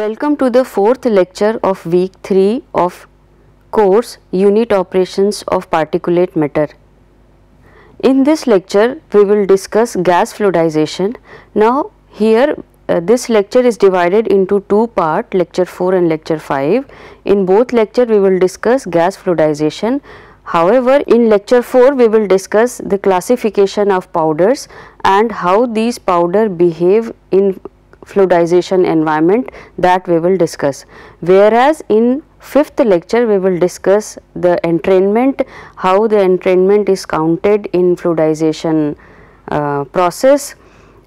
Welcome to the fourth lecture of week 3 of course Unit Operations of Particulate Matter. In this lecture we will discuss gas fluidization. Now here this lecture is divided into two parts, lecture 4 and lecture 5. In both lecture we will discuss gas fluidization. However, in lecture 4 we will discuss the classification of powders and how these powder behave in fluidization environment, that we will discuss. Whereas in fifth lecture we will discuss the entrainment, how the entrainment is counted in fluidization process,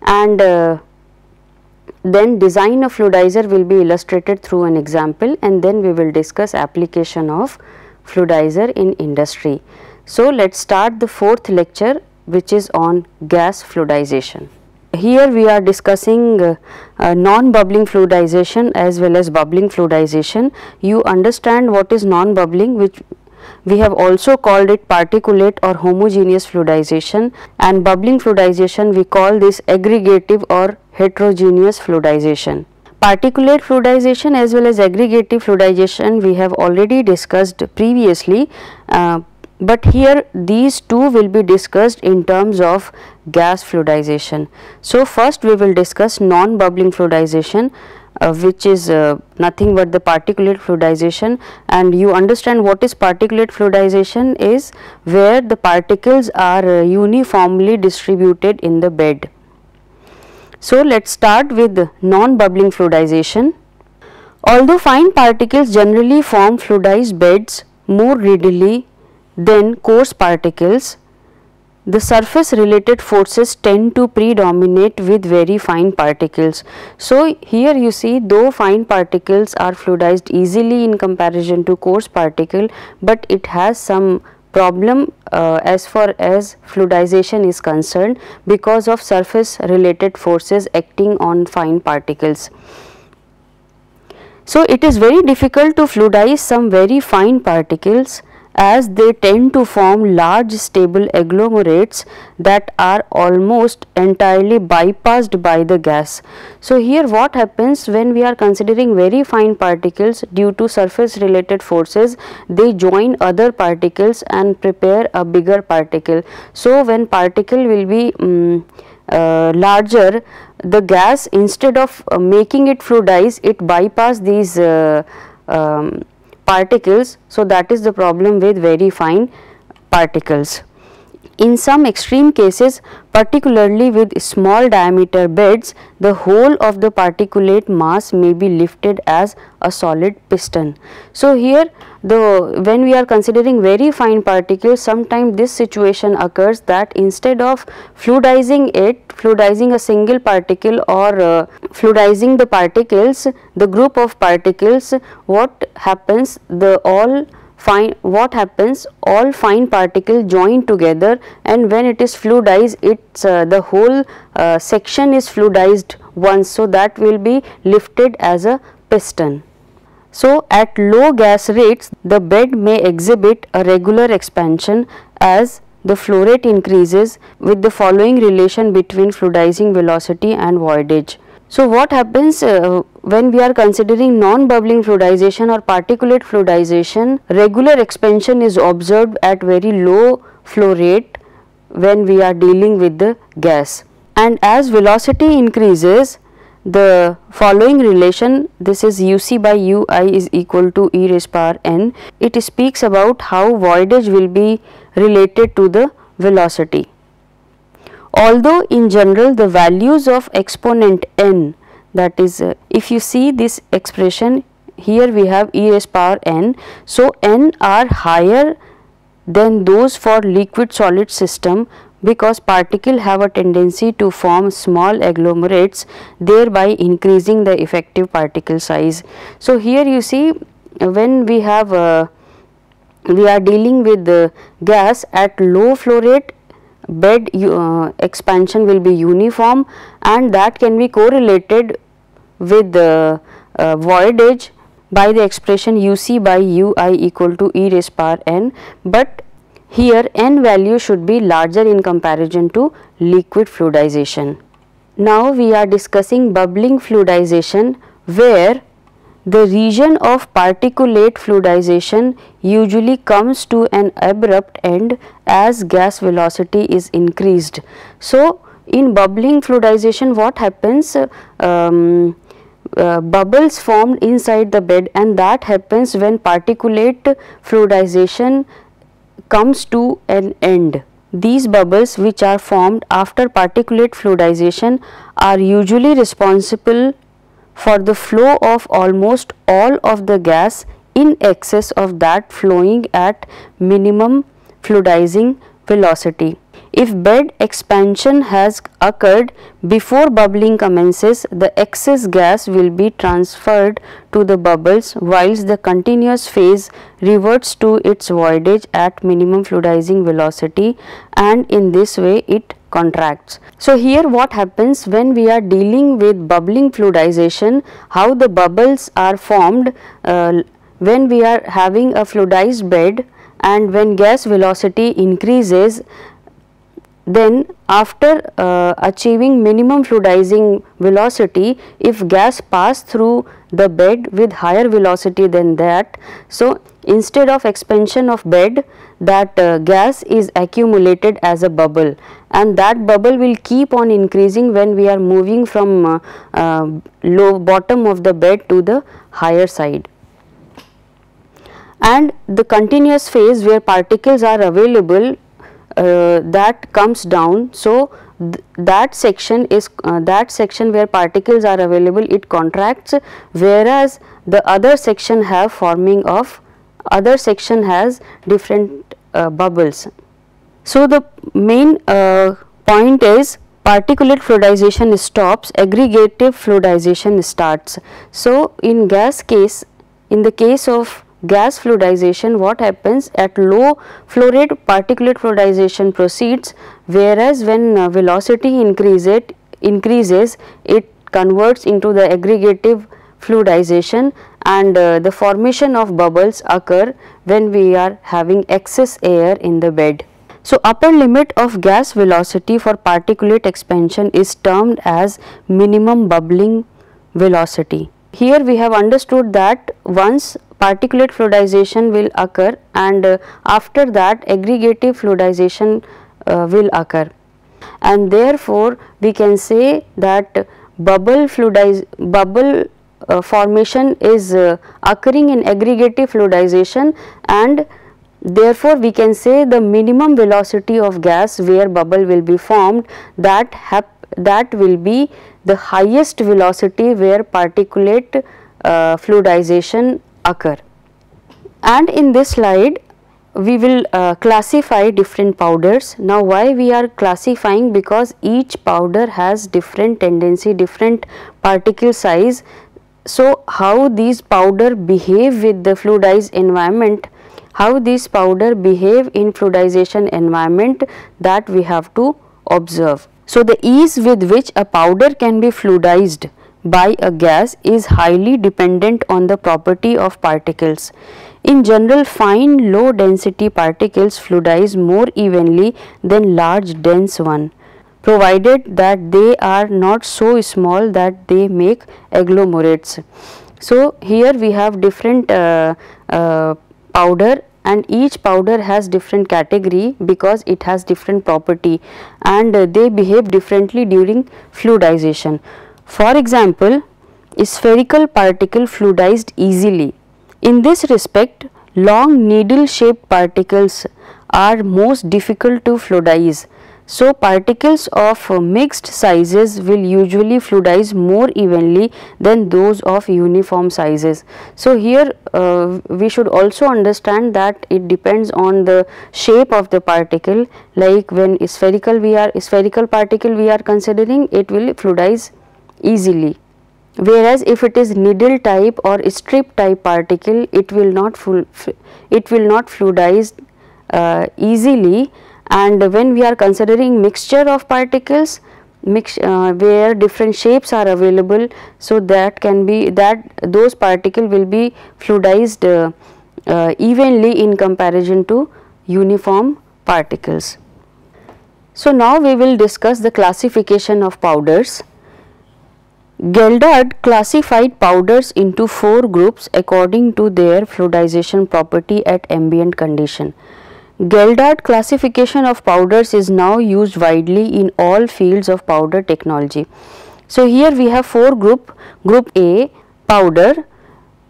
and then design of fluidizer will be illustrated through an example, and then we will discuss application of fluidizer in industry. So let us start the fourth lecture, which is on gas fluidization. Here we are discussing non-bubbling fluidization as well as bubbling fluidization. You understand what is non-bubbling, which we have also called it particulate or homogeneous fluidization, and bubbling fluidization we call this aggregative or heterogeneous fluidization. Particulate fluidization as well as aggregative fluidization we have already discussed previously, but here these two will be discussed in terms of gas fluidization. So first we will discuss non-bubbling fluidization, which is nothing but the particulate fluidization, and you understand what is particulate fluidization is where the particles are uniformly distributed in the bed. So let us start with non-bubbling fluidization. Although fine particles generally form fluidized beds more readily than coarse particles, the surface related forces tend to predominate with very fine particles. So here you see, though fine particles are fluidized easily in comparison to coarse particle, but it has some problem as far as fluidization is concerned because of surface related forces acting on fine particles. So it is very difficult to fluidize some very fine particles, as they tend to form large stable agglomerates that are almost entirely bypassed by the gas. So here what happens when we are considering very fine particles, due to surface related forces they join other particles and prepare a bigger particle. So when particle will be larger, the gas, instead of making it fluidize, it bypass these particles. So that is the problem with very fine particles. In some extreme cases, particularly with small diameter beds, the whole of the particulate mass may be lifted as a solid piston. So here when we are considering very fine particles, sometimes this situation occurs that instead of fluidizing a single particle or fluidizing the particles, the group of particles, what happens, all fine particles join together, and when it is fluidized, it's the whole section is fluidized once, so that will be lifted as a piston. So at low gas rates, the bed may exhibit a regular expansion as the flow rate increases with the following relation between fluidizing velocity and voidage. So what happens when we are considering non-bubbling fluidization or particulate fluidization, regular expansion is observed at very low flow rate when we are dealing with the gas, and as velocity increases, the following relation, this is UC by UI is equal to e raised power n. It speaks about how voidage will be related to the velocity. Although in general the values of exponent n, that is if you see this expression, here we have e raised power n, so n are higher than those for liquid solid system, because particles have a tendency to form small agglomerates, thereby increasing the effective particle size. So here you see, when we have we are dealing with the gas at low flow rate, bed expansion will be uniform, and that can be correlated with the voidage by the expression UC by UI equal to e raised power n, but here n value should be larger in comparison to liquid fluidization. Now we are discussing bubbling fluidization, where the region of particulate fluidization usually comes to an abrupt end as gas velocity is increased. So, in bubbling fluidization what happens? Bubbles formed inside the bed, and that happens when particulate fluidization comes to an end. These bubbles, which are formed after particulate fluidization, are usually responsible for the flow of almost all of the gas in excess of that flowing at minimum fluidizing velocity. If bed expansion has occurred before bubbling commences, the excess gas will be transferred to the bubbles whilst the continuous phase reverts to its voidage at minimum fluidizing velocity, and in this way it contracts. So, here what happens when we are dealing with bubbling fluidization, how the bubbles are formed when we are having a fluidized bed, and when gas velocity increases, then after achieving minimum fluidizing velocity, if gas pass through the bed with higher velocity than that, so instead of expansion of bed, that gas is accumulated as a bubble, and that bubble will keep on increasing when we are moving from low bottom of the bed to the higher side. And the continuous phase where particles are available, that comes down. So, that section is that section where particles are available, it contracts, whereas the other section have forming of other section has different bubbles. So, the main point is particulate fluidization stops, aggregative fluidization starts. So, in the case of gas fluidization, what happens? At low flow rate particulate fluidization proceeds, whereas when velocity increases, it converts into the aggregative fluidization, and the formation of bubbles occur when we are having excess air in the bed. So, upper limit of gas velocity for particulate expansion is termed as minimum bubbling velocity. Here we have understood that once particulate fluidization will occur, and after that aggregative fluidization will occur, and therefore we can say that bubble formation is occurring in aggregative fluidization, and therefore we can say the minimum velocity of gas where bubble will be formed, that will be the highest velocity where particulate fluidization occur. And in this slide we will classify different powders. Now, why we are classifying? Because each powder has different tendency, different particle size. So, how these powder behave with the fluidized environment, how these powder behave in fluidization environment, that we have to observe. So, the ease with which a powder can be fluidized by a gas is highly dependent on the property of particles. In general, fine low density particles fluidize more evenly than large dense one, provided that they are not so small that they make agglomerates. So, here we have different powder, and each powder has different category because it has different property, and they behave differently during fluidization. For example, spherical particle fluidized easily. In this respect, long needle shaped particles are most difficult to fluidize. So, particles of mixed sizes will usually fluidize more evenly than those of uniform sizes. So, here we should also understand that it depends on the shape of the particle, like when spherical particle we are considering, it will fluidize easily, whereas if it is needle type or strip type particle, it will not fluidize easily. And when we are considering mixture of particles, where different shapes are available, so that can be those particles will be fluidized evenly in comparison to uniform particles. So, now we will discuss the classification of powders. Geldard classified powders into 4 groups according to their fluidization property at ambient condition. Geldard classification of powders is now used widely in all fields of powder technology. So here we have 4 group. Group A, powder,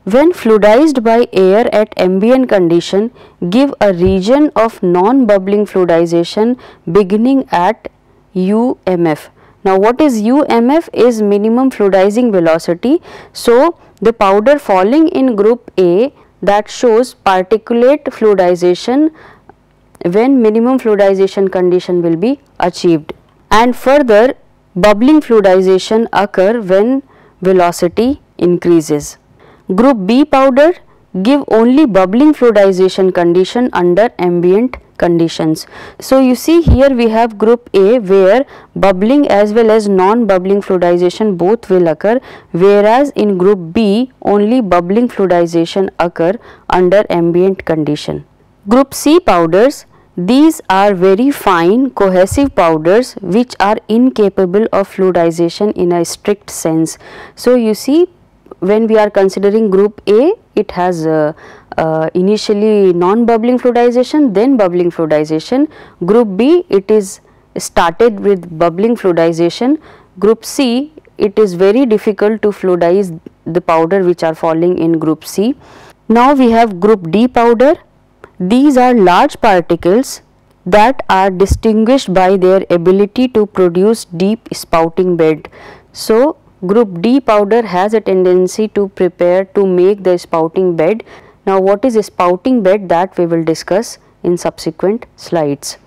when fluidized by air at ambient condition, give a region of non-bubbling fluidization beginning at UMF. Now what is UMF? Is minimum fluidizing velocity. So the powder falling in group A, that shows particulate fluidization when minimum fluidization condition will be achieved, and further bubbling fluidization occur when velocity increases. Group B powder give only bubbling fluidization condition under ambient conditions. So you see here we have group A where bubbling as well as non-bubbling fluidization both will occur, whereas in group B only bubbling fluidization occur under ambient condition. Group C powders, these are very fine cohesive powders which are incapable of fluidization in a strict sense. So you see, when we are considering group A, it has initially non-bubbling fluidization, then bubbling fluidization. Group B, it is started with bubbling fluidization. Group C, it is very difficult to fluidize the powder which are falling in group C. Now we have group D powder. These are large particles that are distinguished by their ability to produce deep spouting bed. So group D powder has a tendency to prepare to make the spouting bed. Now what is a spouting bed, that we will discuss in subsequent slides.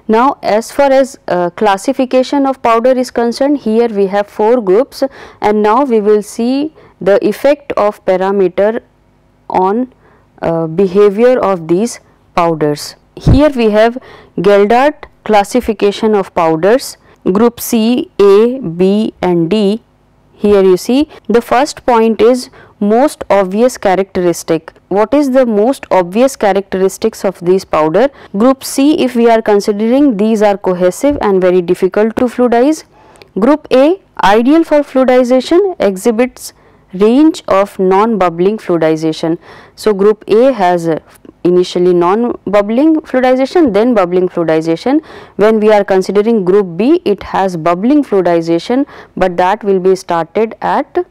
Now as far as classification of powder is concerned, here we have 4 groups, and now we will see the effect of parameter on behavior of these powders. Here we have Geldard classification of powders, group C, A, B and D. Here you see the first point is most obvious characteristic. What is the most obvious characteristics of these powder? Group C, if we are considering, these are cohesive and very difficult to fluidize. Group A, ideal for fluidization, exhibits range of non-bubbling fluidization. So group A has initially non-bubbling fluidization, then bubbling fluidization. When we are considering group B, it has bubbling fluidization, but that will be started at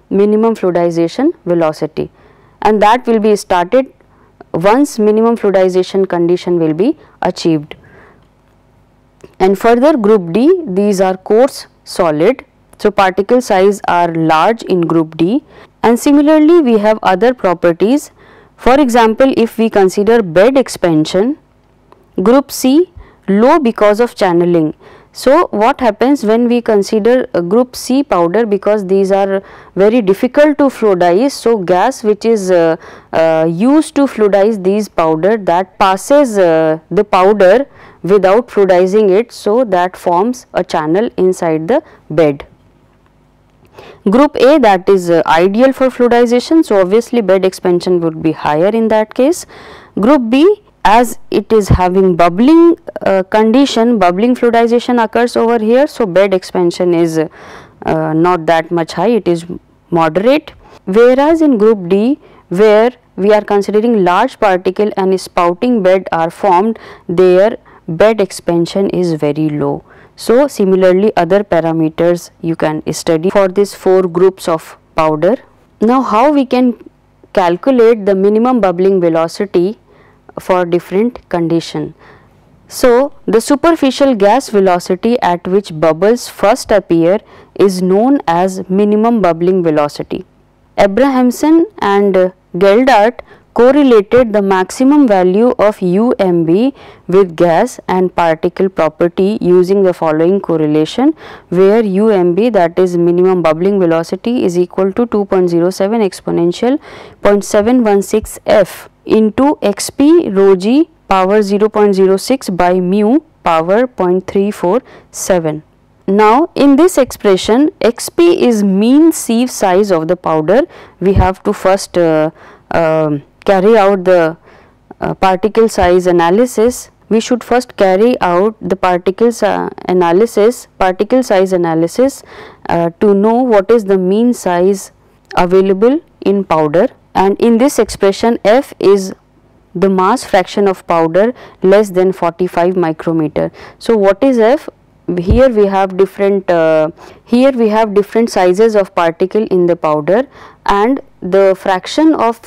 minimum fluidization velocity, and that will be started once minimum fluidization condition will be achieved. And further group D, these are coarse solid. So particle size are large in group D, and similarly we have other properties. For example, if we consider bed expansion, group C low because of channeling. So what happens when we consider group C powder, because these are very difficult to fluidize, so gas which is used to fluidize these powder, that passes the powder without fluidizing it, so that forms a channel inside the bed. Group A, that is ideal for fluidization, so obviously bed expansion would be higher in that case. Group B, as it is having bubbling condition, bubbling fluidization occurs over here, so bed expansion is not that much high, it is moderate. Whereas in group D, where we are considering large particle and spouting bed are formed, their bed expansion is very low. So similarly other parameters you can study for these 4 groups of powder. Now how we can calculate the minimum bubbling velocity for different condition. So the superficial gas velocity at which bubbles first appear is known as minimum bubbling velocity. Abrahamson and Geldard correlated the maximum value of UMB with gas and particle property using the following correlation, where UMB, that is minimum bubbling velocity, is equal to 2.07 exponential 0.716 f into xp rho g power 0.06 by mu power 0.347. Now in this expression, xp is mean sieve size of the powder. We have to first carry out the particle size analysis we should first carry out the particle size analysis to know what is the mean size available in powder, and in this expression F is the mass fraction of powder less than 45 micrometer. So what is F? Here we have different sizes of particle in the powder, and the fraction of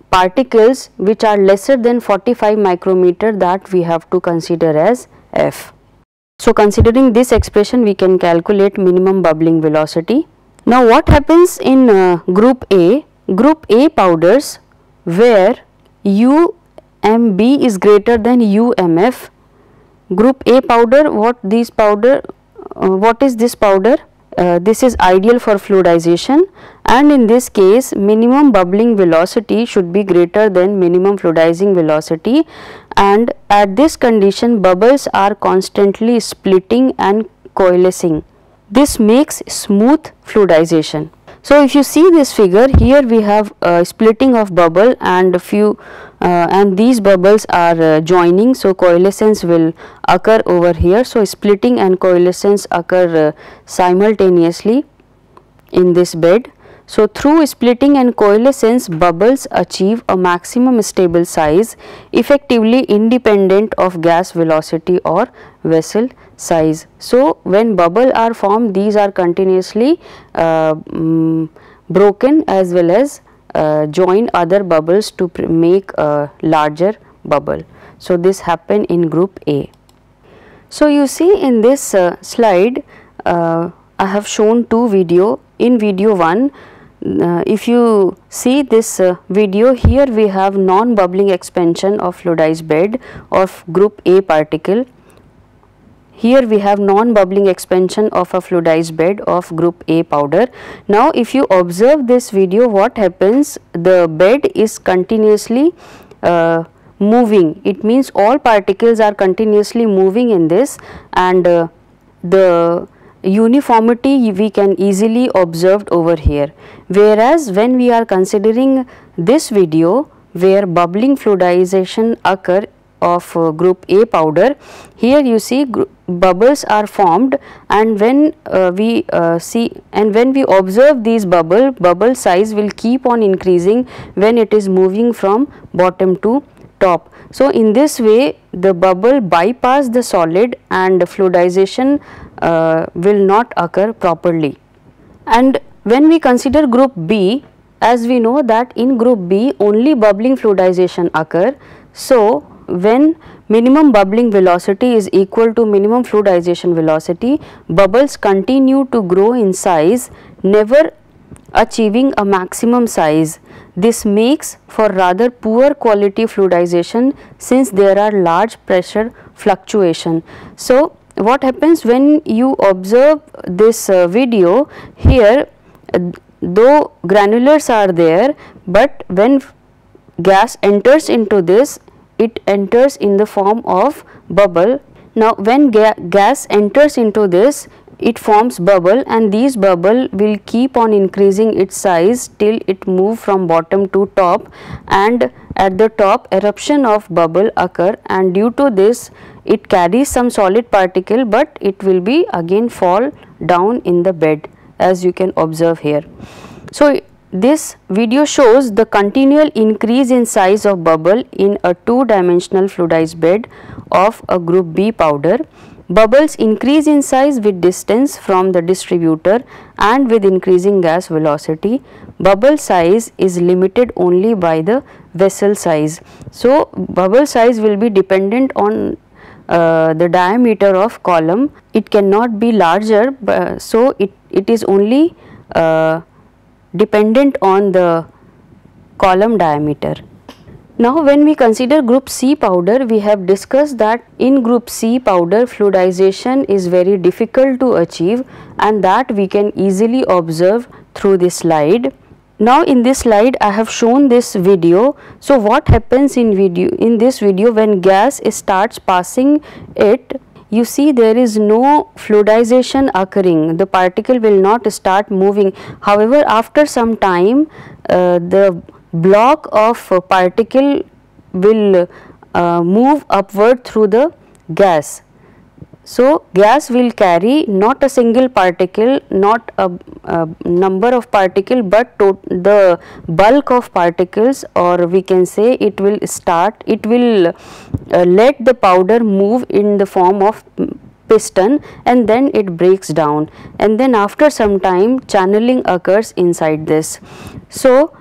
particles which are lesser than 45 micrometer, that we have to consider as F. So considering this expression, we can calculate minimum bubbling velocity. Now what happens in group A? Group A powders where UMB is greater than UMF. Group A powder, what is this powder? This is ideal for fluidization, and in this case minimum bubbling velocity should be greater than minimum fluidizing velocity, and at this condition bubbles are constantly splitting and coalescing. This makes smooth fluidization. So if you see this figure, here we have splitting of bubble and these bubbles are joining, so coalescence will occur over here. So splitting and coalescence occur simultaneously in this bed. So through splitting and coalescence, bubbles achieve a maximum stable size, effectively independent of gas velocity or vessel size. So when bubbles are formed, these are continuously broken as well as join other bubbles to make a larger bubble. So this happen in group A. So you see in this slide, I have shown two video. In video 1, if you see this video, here we have non-bubbling expansion of fluidized bed of group A particle. Here we have non-bubbling expansion of a fluidized bed of group A powder. Now if you observe this video, what happens? The bed is continuously moving. It means all particles are continuously moving in this, and the uniformity we can easily observed over here. Whereas when we are considering this video where bubbling fluidization occur of group A powder, here you see bubbles are formed, and when we observe these bubble size will keep on increasing when it is moving from bottom to top. So in this way the bubble bypass the solid and fluidization will not occur properly. And when we consider group B, as we know that in group B only bubbling fluidization occur. So when minimum bubbling velocity is equal to minimum fluidization velocity, bubbles continue to grow in size, never achieving a maximum size. This makes for rather poor quality fluidization since there are large pressure fluctuation. So what happens when you observe this video, here though granulars are there, but when gas enters into this, it enters in the form of bubble. Now when gas enters into this, it forms bubble, and these bubble will keep on increasing its size till it move from bottom to top, and at the top eruption of bubble occur, and due to this it carries some solid particle, but it will be again fall down in the bed, as you can observe here. So this video shows the continual increase in size of bubble in a two-dimensional fluidized bed of a group B powder. Bubbles increase in size with distance from the distributor and with increasing gas velocity. Bubble size is limited only by the vessel size. So bubble size will be dependent on the diameter of column. It cannot be larger, so it is only dependent on the column diameter. Now when we consider group C powder, we have discussed that in group C powder fluidization is very difficult to achieve, and that we can easily observe through this slide. Now in this slide I have shown this video. So what happens in this video when gas starts passing it, you see there is no fluidization occurring, the particle will not start moving. However, after some time the block of particle will move upward through the gas. So, gas will carry not a single particle, not a number of particles, but the bulk of particles, or we can say it will let the powder move in the form of piston, and then it breaks down, and then after some time channeling occurs inside this. So,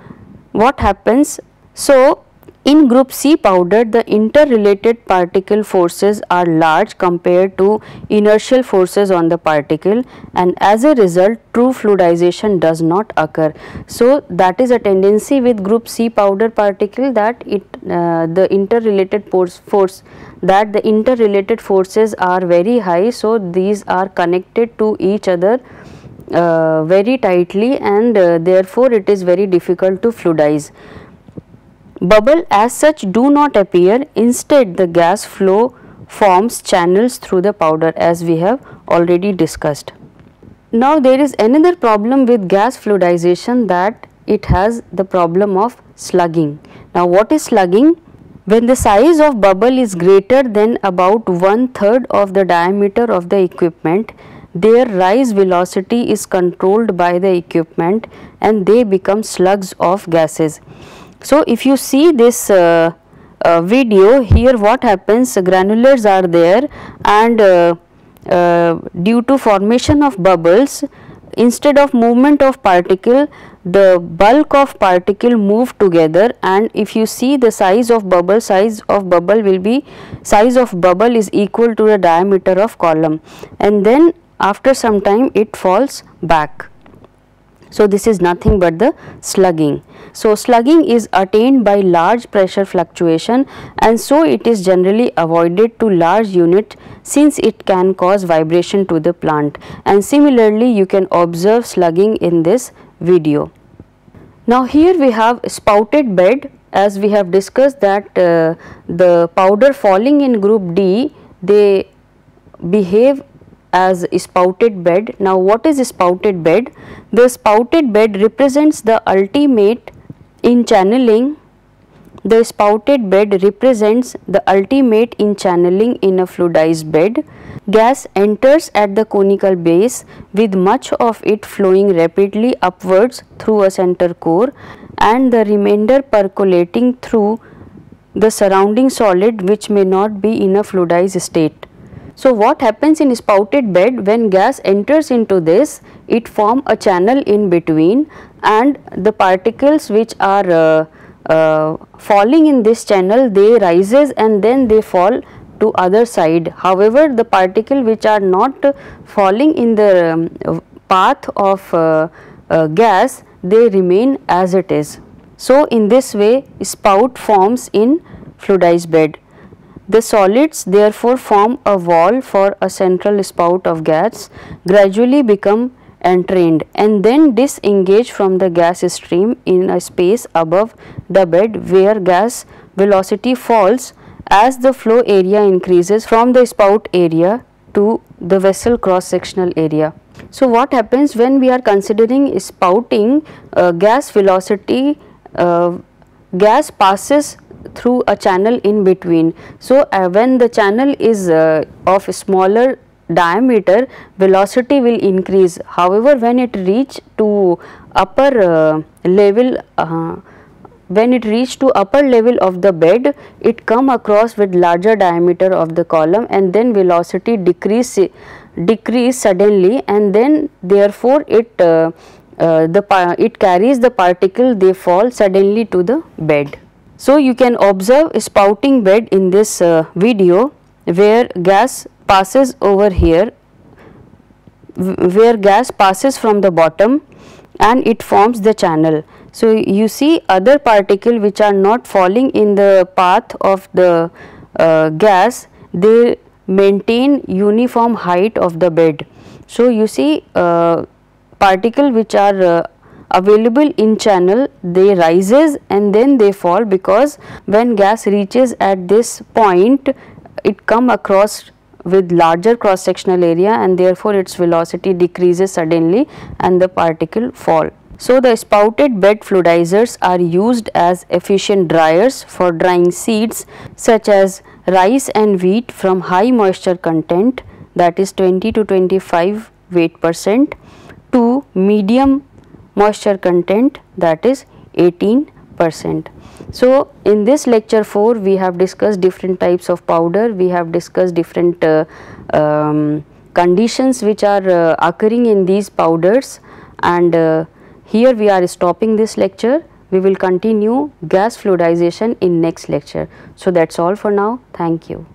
what happens? So, in group C powder, the interrelated particle forces are large compared to inertial forces on the particle, and as a result true fluidization does not occur. So, that is a tendency with group C powder particle, that the interrelated forces are very high. So, these are connected to each other very tightly, and therefore it is very difficult to fluidize. Bubble as such do not appear, instead the gas flow forms channels through the powder, as we have already discussed. Now, there is another problem with gas fluidization, that it has the problem of slugging. Now, what is slugging? When the size of bubble is greater than about 1/3 of the diameter of the equipment, their rise velocity is controlled by the equipment and they become slugs of gases. So, if you see this video here, what happens, granulars are there, and due to formation of bubbles, instead of movement of particle, the bulk of particle move together, and if you see the size of bubble is equal to the diameter of column, and then after some time it falls back. So, this is nothing but the slugging. So, slugging is attained by large pressure fluctuation, and so it is generally avoided to large unit, since it can cause vibration to the plant, and similarly you can observe slugging in this video. Now, here we have spouted bed, as we have discussed that the powder falling in group D, they behave as spouted bed. Now, what is spouted bed? The spouted bed represents the ultimate in channeling. The spouted bed represents the ultimate in channeling in a fluidized bed. Gas enters at the conical base, with much of it flowing rapidly upwards through a center core, and the remainder percolating through the surrounding solid, which may not be in a fluidized state. So, what happens in spouted bed? When gas enters into this, it form a channel in between, and the particles which are falling in this channel, they rises and then they fall to other side. However, the particle which are not falling in the path of gas, they remain as it is. So, in this way spout forms in fluidized bed. The solids therefore form a wall for a central spout of gas, gradually become entrained and then disengage from the gas stream in a space above the bed, where gas velocity falls as the flow area increases from the spout area to the vessel cross sectional area. So, what happens when we are considering spouting gas velocity, gas passes through a channel in between. So, when the channel is of smaller diameter, velocity will increase. However, when it reach to upper level, of the bed, it come across with larger diameter of the column, and then velocity decrease suddenly, and then therefore it carries the particle, they fall suddenly to the bed. So, you can observe a spouting bed in this video, where gas passes over here, where gas passes from the bottom and it forms the channel. So, you see other particle which are not falling in the path of the gas, they maintain uniform height of the bed. So, you see particle which are available in channel, they rises and then they fall, because when gas reaches at this point, it come across with larger cross sectional area, and therefore its velocity decreases suddenly and the particle fall. So the spouted bed fluidizers are used as efficient dryers for drying seeds such as rice and wheat from high moisture content, that is 20 to 25 weight percent, to medium moisture content, that is 18%. So in this lecture 4 we have discussed different types of powder, we have discussed different conditions which are occurring in these powders, and here we are stopping this lecture. We will continue gas fluidization in next lecture. So that's all for now. Thank you.